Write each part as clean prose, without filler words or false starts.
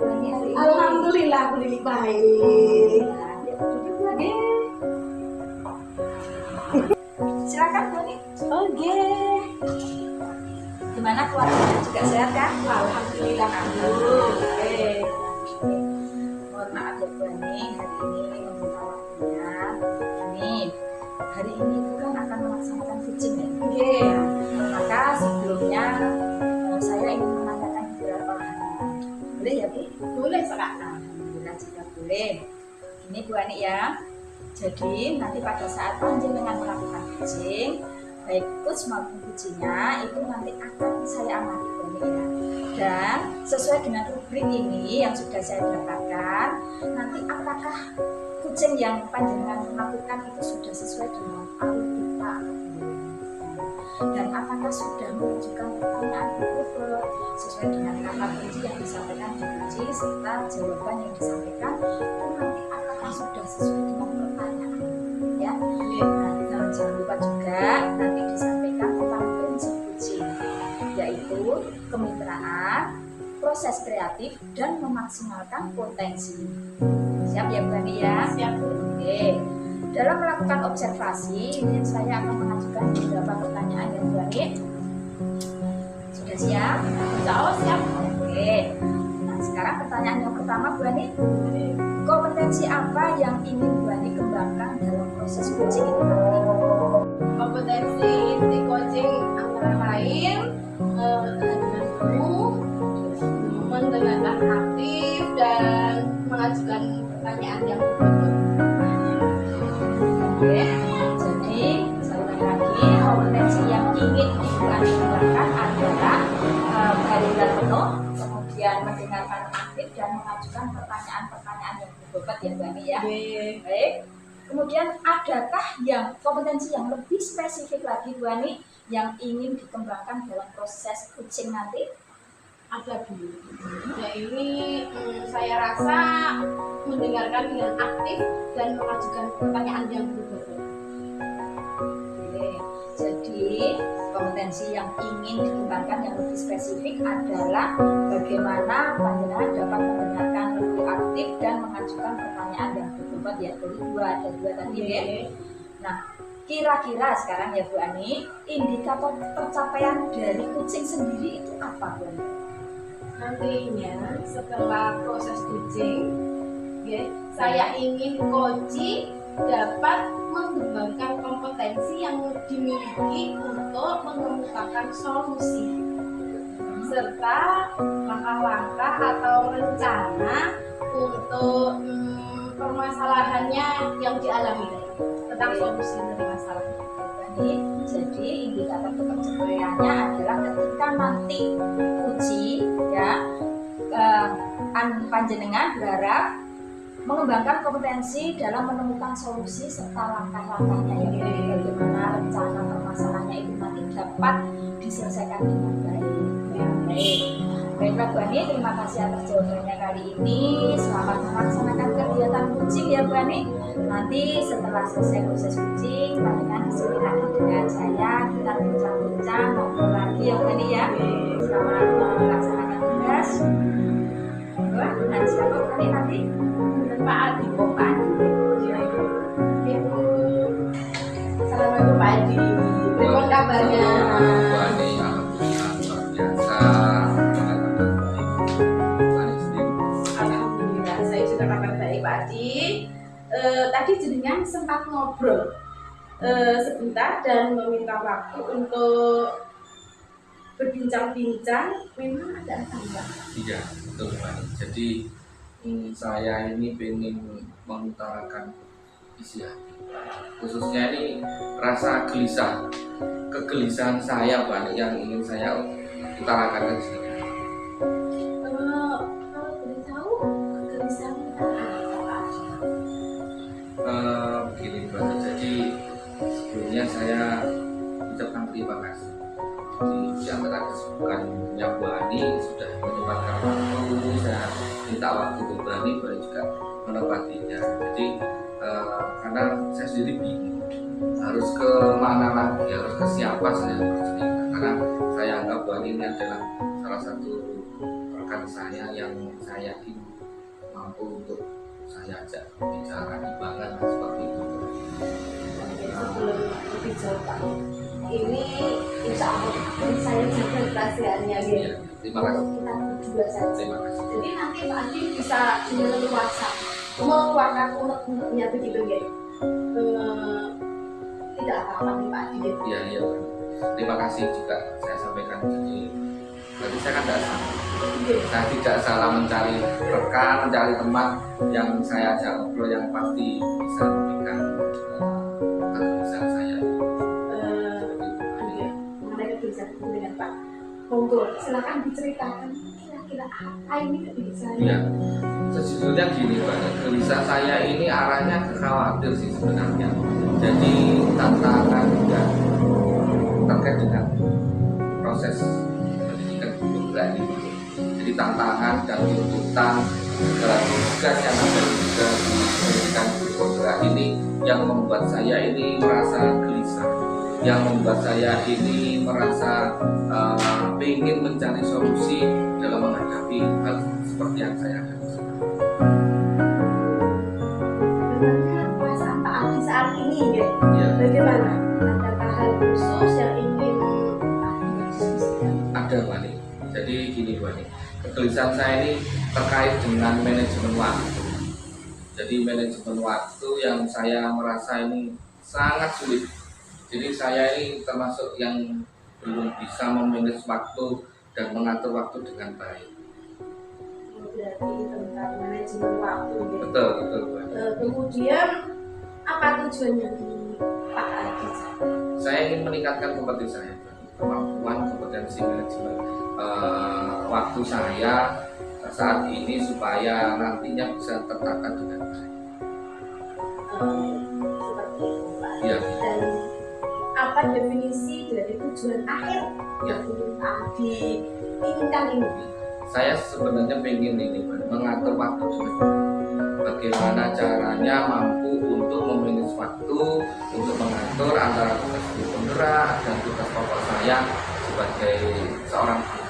Bu Ani hari ini? Alhamdulillah Bu Lili baik. Nah, ya, duduk lagi. Silakan Bu Ani. Oke. Gimana keluarganya juga sehat kan? Alhamdulillah. Oke. Mohon maaf ya Bu Ani, hari ini meminta waktunya. Nih, hari ini itu kan akan melaksanakan fitching ya. Oke. Maka sebelumnya saya ingin menanyakan beberapa hal. Boleh ya Bu? Boleh Kak. Alhamdulillah jika boleh. Ini Bu Ani ya. Jadi nanti pada saat panjenengan melakukan fitching, baik coach maupun kucingnya itu nanti akan saya amati Bu Ani ya. Dan sesuai dengan rubrik ini yang sudah saya dapatkan, nanti apakah kucing yang panjenengan lakukan itu sudah sesuai dengan alur kita atau belum? Dan apakah sudah menunjukkan pertanyaan berbobot sesuai dengan kata kunci yang disampaikan di kunci serta jawaban yang disampaikan itu nanti apakah sudah sesuai dengan pertanyaan ya. Nah, jangan lupa juga nanti disampaikan tentang prinsip kucing, yaitu kemitraan, proses kreatif, dan memaksimalkan potensi. Siap ya Bu Ani ya? Siap. Oke. Dalam melakukan observasi, ini saya akan mengajukan beberapa pertanyaan ya Bu Ani. Sudah siap? Insya Allah siap. Oke. Nah, sekarang pertanyaan yang pertama Bu Ani. Kompetensi apa yang ingin Bu Ani kembangkan dalam proses coaching itu nanti? Kompetensi di coaching antara lain kehadiran penuh, mendengarkan aktif dan mengajukan pertanyaan yang berbobot. Oke. Jadi saya ulangi lagi, kompetensi yang ingin Bu Ani kembangkan adalah kehadiran penuh, kemudian mendengarkan aktif dan mengajukan pertanyaan-pertanyaan yang berbobot ya Bu Ani ya. Baik. Kemudian adakah yang kompetensi yang lebih spesifik lagi Bu Ani yang ingin dikembangkan dalam proses coaching nanti? Ada Bu. Ya ini saya rasa mendengarkan dengan aktif dan mengajukan pertanyaan yang berbobot. Oke. Jadi kompetensi yang ingin dikembangkan yang lebih spesifik adalah bagaimana panjenengan dapat mendengarkan lebih aktif dan mengajukan pertanyaan yang berbobot ya. Jadi ada dua tadi ya. Nah, kira-kira sekarang ya Bu Ani, indikator pencapaian dari kucing sendiri itu apa Bu Ani? Nantinya setelah proses coaching, saya ingin coaching dapat mengembangkan kompetensi yang dimiliki untuk mengemukakan solusi serta langkah-langkah atau rencana untuk permasalahannya yang dialami tentang solusi dari masalah. Jadi indikator pencapaiannya adalah ketika nanti uji ya panjenengan berharap mengembangkan kompetensi dalam menemukan solusi serta langkah-langkahnya ya. Bagaimana rencana permasalahannya itu nanti dapat diselesaikan dengan baik. Ya, baik. Baiklah Bu Ani, terima kasih atas jawabannya kali ini. Selamat melaksanakan kegiatan kucing ya Bu Ani. Nanti setelah selesai proses kucing, panjenengan kesini lagi dengan saya, kita bincang-bincang, ngobrol lagi ya Bu Ani ya. Selamat melaksanakan tugas. Dan siapa Bu Ani nanti? Pak Adi, Pak Adi. Assalamualaikum Pak Adi. Bagaimana kabarnya? Bu Ani, alhamdulillah luar biasa. Alhamdulillah, saya juga kabar baik Pak Adi. Tadi jenengan sempat ngobrol sebentar dan meminta waktu untuk berbincang-bincang. Memang ada apa enggak? Iya, betul Bu Ani. Jadi saya ini ingin mengutarakan isi hati. Khususnya ini rasa gelisah, kegelisahan saya Bu Ani yang ingin saya utarakan di sini. Kalau boleh tahu kegelisahan kita apa? Begini Bu Ani, jadi sebelumnya saya ucapkan terima kasih. Di antara kesibukannya Bu Ani sudah menyempatkan waktu, saya minta waktu ke Bu Ani, boleh juga menepatinya. Jadi karena saya sendiri bingung harus ke mana lagi, harus ke siapa saya harus cerita, karena saya anggap Bu Ani ini adalah salah satu rekan rekan saya yang saya yakin mampu untuk saya ajak bicara timbangan seperti itu. Oke, sebelum lebih jauh Pak, ini insya Allah saya jaga kerahasiaannya gitu. Ya, terima kasih. Kita berdua saja. Terima kasih. Jadi nanti Pak Adi bisa dengan leluasa mengeluarkan unek-uneknya begitu ya. Tidak apa-apa nih Pak Adi gitu. Iya, iya. Terima kasih juga saya sampaikan. Jadi berarti saya kan tidak salah. Saya tidak salah mencari rekan, mencari teman yang saya ajak ngobrol yang pasti bisa memberikan kegelisahan saya. Iya, mengenai kegelisahan itu dengan Pak. Monggo, silakan diceritakan kira-kira apa ini kegelisahan. Ya, sejujurnya gini Pak, gelisah saya ini arahnya ke khawatir sih sebenarnya. Jadi tantangan dan terkait dengan proses pendidikan pondok ini. Jadi tantangan dan tuntutan tugas yang ada juga di pendidikan pondok ini yang membuat saya ini merasa gelisah, yang membuat saya ini merasa ingin mencari solusi dalam menghadapi hal seperti yang saya hadapi sekarang. Bagaimana perasaan Pak Adi saat ini ya? Ya, Bagaimana? Ada hal khusus yang ingin Pak Adi diskusikan? ada Wani. Jadi gini Wani, kegelisahan saya ini terkait dengan manajemen waktu. Jadi manajemen waktu yang saya merasa ini sangat sulit. Jadi saya ini termasuk yang belum bisa memanage waktu dan mengatur waktu dengan baik. Berarti tentang manajemen waktu ya. Betul, betul Wani. Kemudian apa tujuannya di Pak Adi? Saya ingin meningkatkan kompetisi saya, kemampuan kompetensi manajemen waktu saya saat ini supaya nantinya bisa tertata dengan baik. Seperti itu Pak. Ya, Dan apa definisi dari tujuan akhir ya. yang ingin Pak Adi inginkan ini? Saya sebenarnya pengen ini mengatur waktu dengan baik. Bagaimana caranya mampu untuk memanage waktu untuk mengatur antara tugas penggerak dan tugas pokok saya sebagai seorang guru.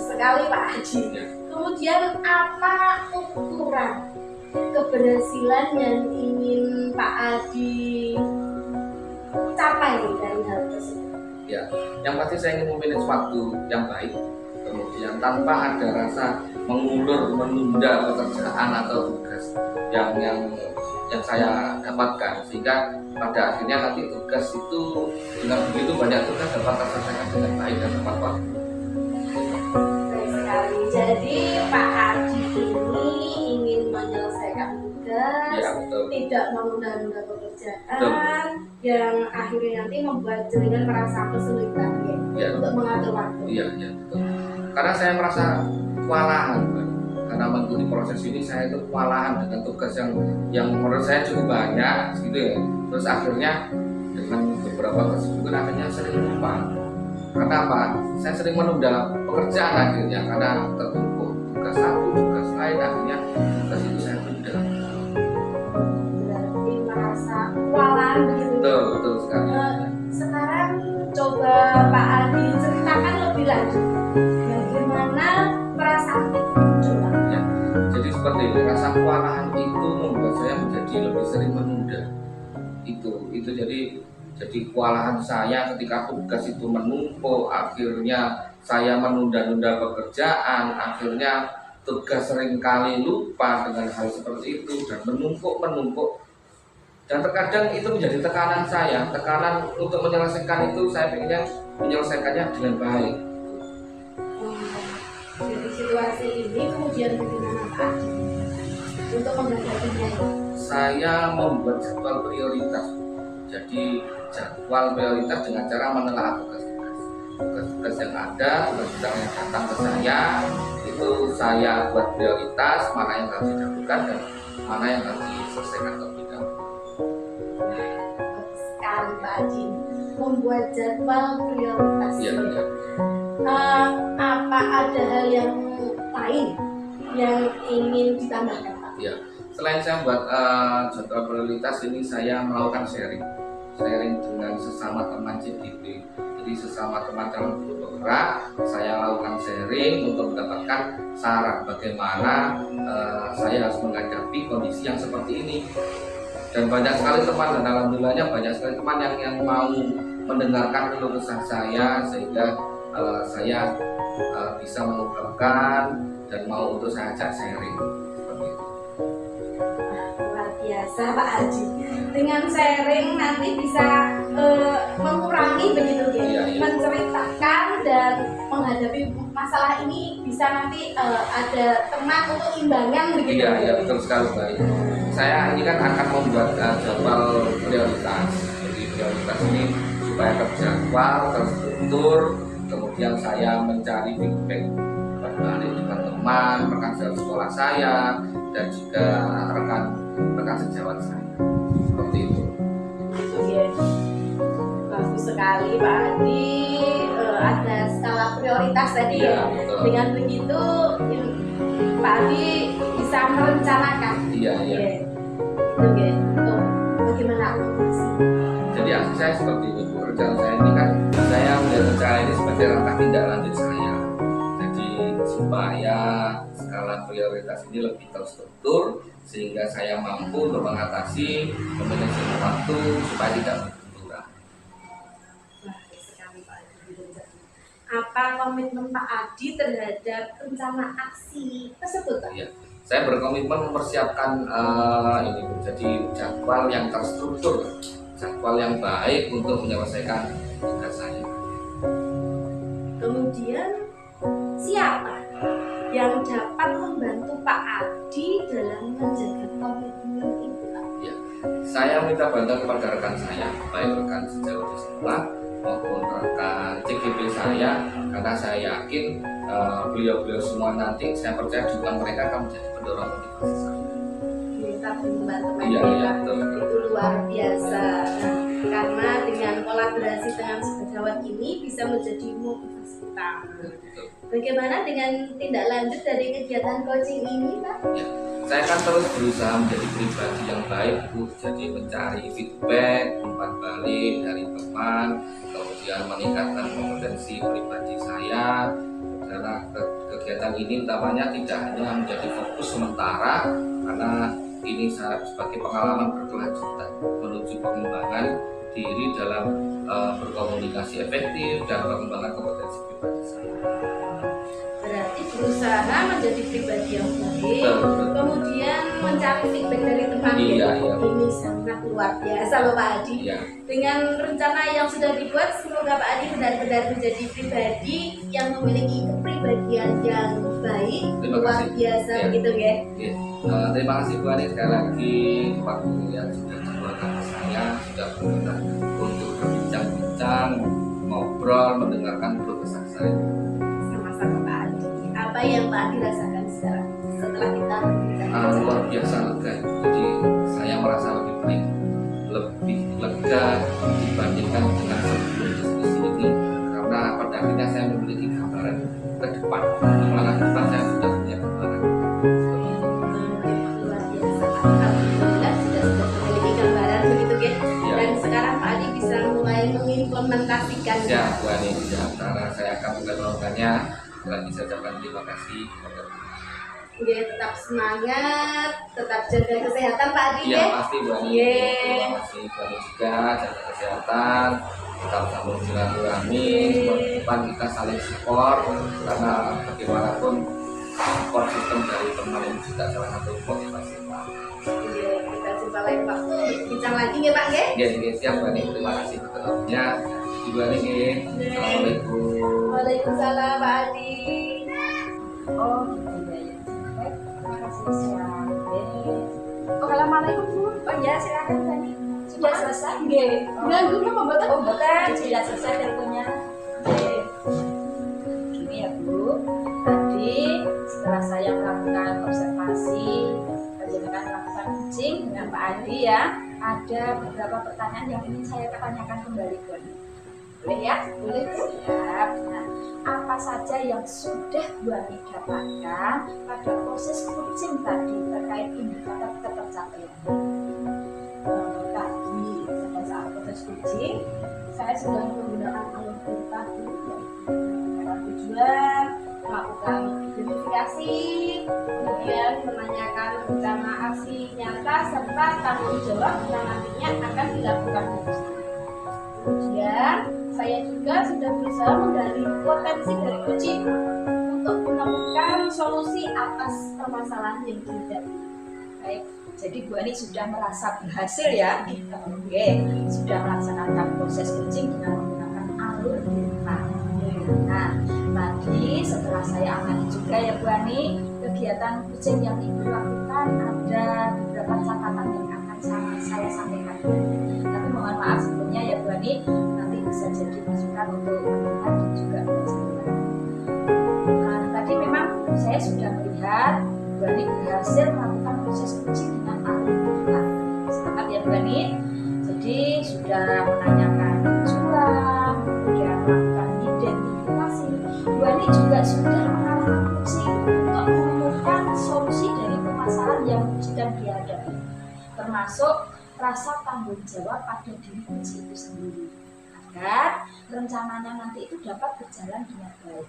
Sekali Pak Haji. Ya. Kemudian apa ukuran keberhasilan yang ingin Pak Adi capai dari hal tersebut? Ya, yang pasti saya ingin memanage waktu yang baik, kemudian tanpa ada rasa mengulur menunda pekerjaan atau tugas yang saya dapatkan, sehingga pada akhirnya nanti tugas itu dengan begitu banyak tugas dapat terselesaikan dengan baik dan tepat waktu. Baik sekali. Jadi Pak Adi ini ingin menyelesaikan tugas, Ya, betul. tidak menunda-nunda pekerjaan Betul. yang akhirnya nanti membuat jenengan merasa kesulitan ya, Ya. untuk mengatur waktu. Iya, iya, betul. Karena saya merasa kewalahan, Mbak. Karena mengikuti proses ini saya itu kewalahan dengan tugas yang menurut saya cukup banyak, gitu ya. Terus akhirnya dengan beberapa kesibukan akhirnya sering lupa. Karena apa? Saya sering menunda pekerjaan akhirnya karena tertumpuk tugas satu, tugas lain, akhirnya tugas itu saya tunda. Berarti merasa kewalahan begitu. Betul, betul sekali. Sekarang coba Pak Adi ceritakan lebih lanjut bagaimana perasaan itu muncul, Pak. Ya, jadi seperti ini, rasa kewalahan itu membuat saya menjadi lebih sering menunda. Itu jadi kewalahan saya ketika tugas itu menumpuk, akhirnya saya menunda-nunda pekerjaan, akhirnya tugas seringkali lupa dengan hal seperti itu dan menumpuk. Dan terkadang itu menjadi tekanan saya, tekanan untuk menyelesaikan itu saya pengennya menyelesaikannya dengan baik. Jadi situasi ini kemudian bagaimana Pak Adi untuk menghadapinya? Saya membuat jadwal prioritas. Jadi jadwal prioritas dengan cara menelaah tugas-tugas yang ada, tugas yang datang ke saya itu saya buat prioritas, mana yang harus didahulukan dan mana yang harus diselesaikan terlebih dahulu. Sekali Pak Adi membuat jadwal prioritas. Iya, iya. Apa ada hal yang lain yang ingin ditambahkan Pak? Ya, selain saya buat jadwal prioritas ini, saya melakukan sharing dengan sesama teman CDP. Jadi mengikuti sesama teman dalam bergerak. Saya lakukan sharing untuk mendapatkan saran bagaimana saya harus menghadapi kondisi yang seperti ini. Dan banyak sekali teman, dan alhamdulillahnya banyak sekali teman yang mau mendengarkan keluh kesah saya, sehingga saya bisa mengungkapkan dan mau untuk saya ajak sharing. Seperti itu. Luar biasa Pak Haji. Dengan sharing nanti bisa mengurangi begitu ya, Iya, iya. menceritakan dan menghadapi masalah ini bisa nanti ada teman untuk imbangan begitu. Iya, iya, betul sekali Mbak. Saya ini kan akan membuat jadwal prioritas. Jadi prioritas ini supaya terjadwal, terstruktur, kemudian saya mencari feedback dari teman-teman, rekan sekolah saya, dan juga rekan sejawat saya. Seperti itu. Oke. Bagus sekali Pak Adi. Ada skala prioritas tadi Iya, ya. betul. Dengan begitu Pak Adi bisa merencanakan. Iya, iya. Oke. Untuk bagaimana akumulasi. Jadi aksi saya seperti itu. Rencana saya ini kan, saya melihat rencana ini sebagai langkah tindak lanjut saya. Jadi supaya skala prioritas ini lebih terstruktur, sehingga saya mampu untuk mengatasi manajemen waktu supaya tidak berbenturan. Baik sekali Pak Adi. Apa komitmen Pak Adi terhadap rencana aksi tersebut Pak? Iya. Saya berkomitmen mempersiapkan ini menjadi jadwal yang terstruktur, jadwal yang baik untuk menyelesaikan tugas saya. Kemudian siapa yang dapat membantu Pak Adi dalam menjaga komitmen itu Pak? Ya, saya minta bantuan kepada rekan saya, baik rekan sejawat di sekolah maupun rekan CGP saya, karena saya yakin beliau-beliau semua nanti, saya percaya dukungan mereka akan menjadi pendorong motivasi saya. Kita teman-teman Iya, ya, iya, Pak. betul. Itu luar biasa. Karena dengan kolaborasi dengan sejawat ini bisa menjadi motivasi utama. Betul. Bagaimana dengan tindak lanjut dari kegiatan coaching ini Pak? Ya, saya akan terus berusaha menjadi pribadi yang baik, Bu. Jadi mencari feedback, umpan balik dari teman, kemudian meningkatkan kompetensi pribadi saya. Karena kegiatan ini utamanya tidak hanya menjadi fokus sementara, karena ini sebagai pengalaman berkelanjutan menuju pengembangan diri dalam berkomunikasi efektif dan pengembangan kompetensi pribadi saya. Berarti berusaha menjadi pribadi yang baik, Betul. kemudian mencari feedback dari teman. Iya, iya. Ini sangat luar biasa loh Pak Adi. Iya. Dengan rencana yang sudah dibuat, semoga Pak Adi benar-benar menjadi pribadi yang memiliki kepribadian yang baik, Terima luar kasih. biasa Ya. begitu ya. Oke. Terima kasih Bu Ani sekali lagi waktu yang sudah diluangkan ke saya, sudah berkenan untuk berbincang-bincang, ngobrol, mendengarkan keluh kesah saya. Sama-sama Pak Adi. Apa yang Pak Adi rasakan sekarang setelah kita berbincang? Luar biasa lega. Jadi saya merasa lebih baik, lebih lega dibandingkan dengan sebelum diskusi ini, karena pada akhirnya saya memiliki gambaran ke depan, di mana depan saya sudah punya gambaran. Luar biasa Pak. Alhamdulillah sudah memiliki gambaran begitu ya. Ya. Dan sekarang Pak Adi bisa mulai mengimplementasikan. Ya, Bu Ani, di antara saya akan melakukannya. Lagi saya ucapkan terima kasih kepada Bu. Oke, tetap semangat, tetap jaga kesehatan Pak Adi Iya ya. pasti Bu Ani. Iya. Terima kasih Bu Ani juga, jaga kesehatan, tetap sambung silaturahmi, depan kita saling support, karena bagaimanapun support sistem dari teman ini juga salah satu motivasi Pak. Iya, kita jumpa lain waktu bincang lagi ya Pak ya. Ya, siap Bu Ani, terima kasih berkelannya. Bu Ani, Assalamualaikum. Waalaikumsalam Pak Adi. Oh gitu ya, ya. Baik, terima kasih siang. Oh, assalamualaikum Bu. Oh ya, silakan Bani. Sudah selesai? Nggih. Ganggu napa mboten? Oh betul, sudah selesai teleponnya. Oke. Gini ya Bu, tadi setelah saya melakukan observasi, bagaimana melakukan coaching dengan Pak Adi ya, ada beberapa pertanyaan yang ingin saya tanyakan kembali Bu. Boleh ya? Boleh Bu? Siap. Nah, apa saja yang sudah Bu Ani dapatkan pada proses coaching tadi terkait indikator ketercapaian? Tadi pada saat proses proses kucing, saya sudah menggunakan alur perintah tujuan melakukan identifikasi, kemudian menanyakan rencana aksi nyata serta tanggung jawab yang nantinya akan dilakukan kucing. Kemudian saya juga sudah berusaha menggali potensi dari kucing untuk menemukan solusi atas permasalahan yang dihadapi. Baik, jadi Bu Ani sudah merasa berhasil ya. Oke, sudah melaksanakan proses kucing dengan menggunakan alur perintah. Nah, tadi setelah saya amati juga ya Bu Ani, kegiatan kucing yang Ibu lakukan ada beberapa catatan yang akan saya sampaikan. Tapi mohon maaf sebelumnya ya Bu Ani, nanti bisa jadi masukan untuk pendengar dan juga pelajar. Nah, tadi memang saya sudah melihat Bu Ani berhasil melakukan proses kucing dengan alur perintah. Selamat ya Bu Ani. Jadi sudah menanyakan tujuan, kemudian melakukan identifikasi. Bu Ani juga sudah mengarahkan kucing untuk menemukan solusi dari permasalahan yang sedang dihadapi, termasuk rasa tanggung jawab pada diri kucing itu sendiri, agar rencananya nanti itu dapat berjalan dengan baik.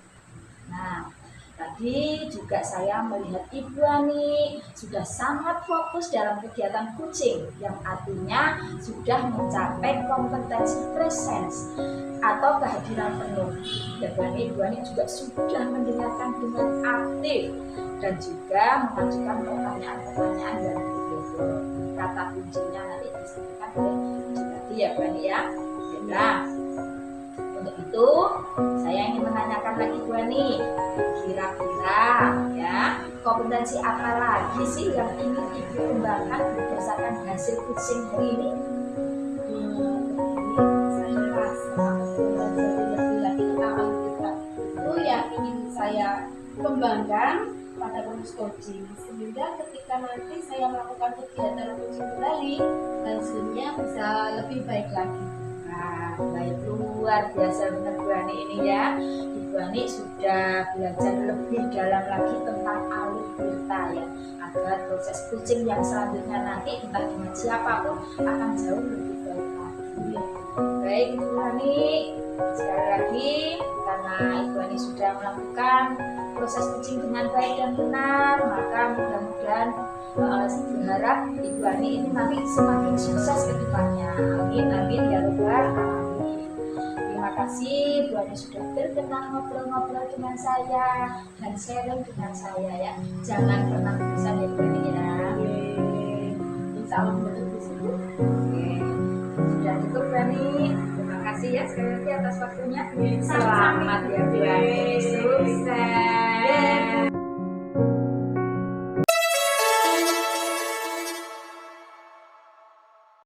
Nah, tadi juga saya melihat Ibu Ani sudah sangat fokus dalam kegiatan kucing, yang artinya sudah mencapai kompetensi presence atau kehadiran penuh. Dan Ibu Ani juga sudah mendengarkan dengan aktif dan juga mengajukan pertanyaan-pertanyaan yang berbeda. Kata kuncinya nanti disampaikan oleh Ibu tadi ya Bu Ani ya. Nah, untuk itu saya ingin menanyakan lagi Bu Ani, kira-kira ya kompetensi apa lagi sih yang ingin Ibu kembangkan berdasarkan hasil kucing hari ini? Saya rasa belajar laki-laki tentang kita itu yang ingin saya kembangkan pada proses coaching, sehingga ketika nanti saya melakukan kegiatan coaching kembali, hasilnya bisa lebih baik lagi. Nah, baik, luar biasa benar Bu Ani ini ya. Ibu Ani sudah belajar lebih dalam lagi tentang alur cerita ya, agar proses kucing yang selanjutnya nanti entah dengan siapapun akan jauh lebih baik lagi. Baik Bu Ani, sekali lagi karena Ibu Ani sudah melakukan proses kucing dengan baik dan benar, maka mudah-mudahan berharap Ibu Ani ini nanti semakin sukses ke depannya. Amin, amin ya robbal alamin. Terima kasih Bu Ani sudah berkenan ngobrol-ngobrol dengan saya dan sharing dengan saya ya. Jangan pernah bosan ya Bu Ani ya. Insya Allah betul. Oke, sudah cukup Bu Ani. Terima kasih ya sekali lagi atas waktunya. Selamat Selamat ya Bu Ani. Sukses.